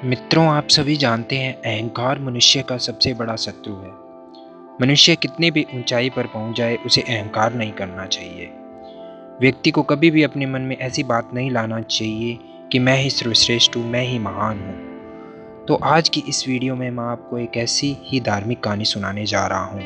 मित्रों, आप सभी जानते हैं अहंकार मनुष्य का सबसे बड़ा शत्रु है। मनुष्य कितनी भी ऊंचाई पर पहुंच जाए, उसे अहंकार नहीं करना चाहिए। व्यक्ति को कभी भी अपने मन में ऐसी बात नहीं लाना चाहिए कि मैं ही सर्वश्रेष्ठ हूँ, मैं ही महान हूँ। तो आज की इस वीडियो में मैं आपको एक ऐसी ही धार्मिक कहानी सुनाने जा रहा हूँ।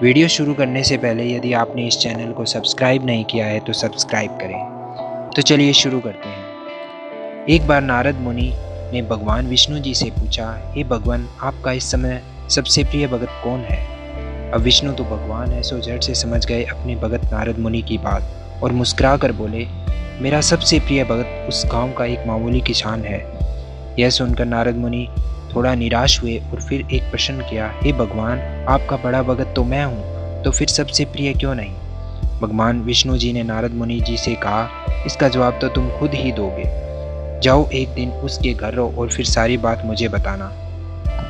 वीडियो शुरू करने से पहले यदि आपने इस चैनल को सब्सक्राइब नहीं किया है तो सब्सक्राइब करें। तो चलिए शुरू करते हैं। एक बार नारद मुनि ने भगवान विष्णु जी से पूछा, हे भगवान, आपका इस समय सबसे प्रिय भगत कौन है? अब विष्णु तो भगवान है, सो झट से समझ गए अपने भगत नारद मुनि की बात और मुस्कुरा कर बोले, मेरा सबसे प्रिय भगत उस गांव का एक मामूली किसान है। यह सुनकर नारद मुनि थोड़ा निराश हुए और फिर एक प्रश्न किया, हे भगवान, आपका बड़ा भगत तो मैं हूँ, तो फिर सबसे प्रिय क्यों नहीं? भगवान विष्णु जी ने नारद मुनि जी से कहा, इसका जवाब तो तुम खुद ही दोगे। जाओ, एक दिन उसके घर रहो और फिर सारी बात मुझे बताना।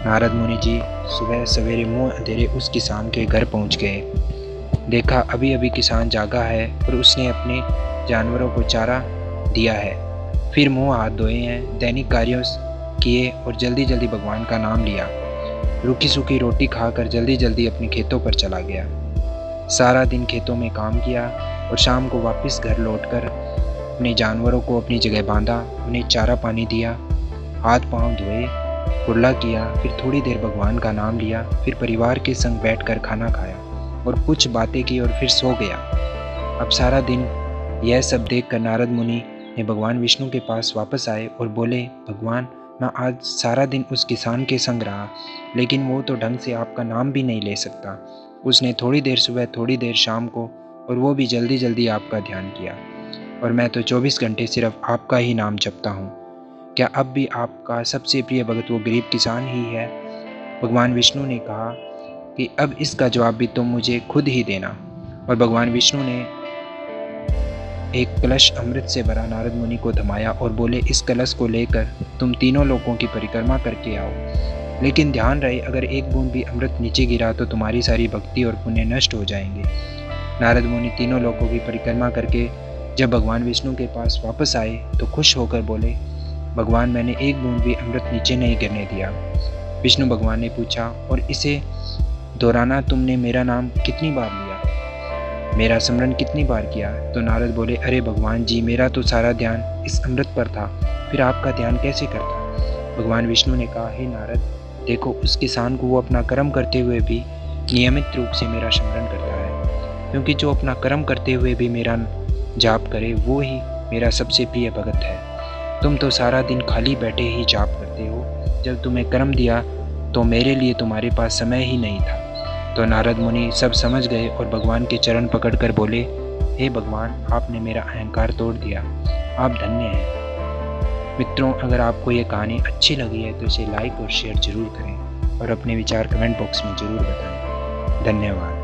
नारद मुनि जी सुबह सवेरे मुंह अंधेरे उस किसान के घर पहुंच गए। देखा अभी अभी किसान जागा है और उसने अपने जानवरों को चारा दिया है, फिर मुंह हाथ धोए हैं, दैनिक कार्यों किए और जल्दी जल्दी भगवान का नाम लिया। रूखी सूखी रोटी खाकर जल्दी जल्दी अपने खेतों पर चला गया। सारा दिन खेतों में काम किया और शाम को वापस घर लौटकर अपने जानवरों को अपनी जगह बांधा, उन्हें चारा पानी दिया, हाथ पांव धोए, कुर्ला किया, फिर थोड़ी देर भगवान का नाम लिया, फिर परिवार के संग बैठकर खाना खाया और कुछ बातें की और फिर सो गया। अब सारा दिन यह सब देखकर नारद मुनि ने भगवान विष्णु के पास वापस आए और बोले, भगवान, मैं आज सारा दिन उस किसान के संग रहा, लेकिन वो तो ढंग से आपका नाम भी नहीं ले सकता। उसने थोड़ी देर सुबह, थोड़ी देर शाम को, और वो भी जल्दी जल्दी आपका ध्यान किया, और मैं तो 24 घंटे सिर्फ आपका ही नाम जपता हूँ। क्या अब भी आपका सबसे प्रिय भगत वो गरीब किसान ही है? भगवान विष्णु ने कहा कि अब इसका जवाब भी तुम मुझे खुद ही देना। और भगवान विष्णु ने एक कलश अमृत से भरा नारद मुनि को थमाया और बोले, इस कलश को लेकर तुम तीनों लोकों की परिक्रमा करके आओ, लेकिन ध्यान रहे अगर एक बूंद भी अमृत नीचे गिरा तो तुम्हारी सारी भक्ति और पुण्य नष्ट हो जाएंगे। नारद मुनि तीनों लोकों की परिक्रमा करके जब भगवान विष्णु के पास वापस आए तो खुश होकर बोले, भगवान, मैंने एक बूंद भी अमृत नीचे नहीं गिरने दिया। विष्णु भगवान ने पूछा, और इसे दोहराना तुमने मेरा नाम कितनी बार लिया, मेरा स्मरण कितनी बार किया? तो नारद बोले, अरे भगवान जी, मेरा तो सारा ध्यान इस अमृत पर था, फिर आपका ध्यान कैसे करता? भगवान विष्णु ने कहा, हे नारद, देखो उस किसान को वो अपना कर्म करते हुए भी नियमित रूप से मेरा स्मरण करता है, क्योंकि जो अपना कर्म करते हुए भी मेरा जाप करे वो ही मेरा सबसे प्रिय भगत है। तुम तो सारा दिन खाली बैठे ही जाप करते हो, जब तुम्हें कर्म दिया तो मेरे लिए तुम्हारे पास समय ही नहीं था। तो नारद मुनि सब समझ गए और भगवान के चरण पकड़कर बोले, हे भगवान, आपने मेरा अहंकार तोड़ दिया, आप धन्य हैं। मित्रों, अगर आपको ये कहानी अच्छी लगी है तो इसे लाइक और शेयर जरूर करें और अपने विचार कमेंट बॉक्स में जरूर बताएं। धन्यवाद।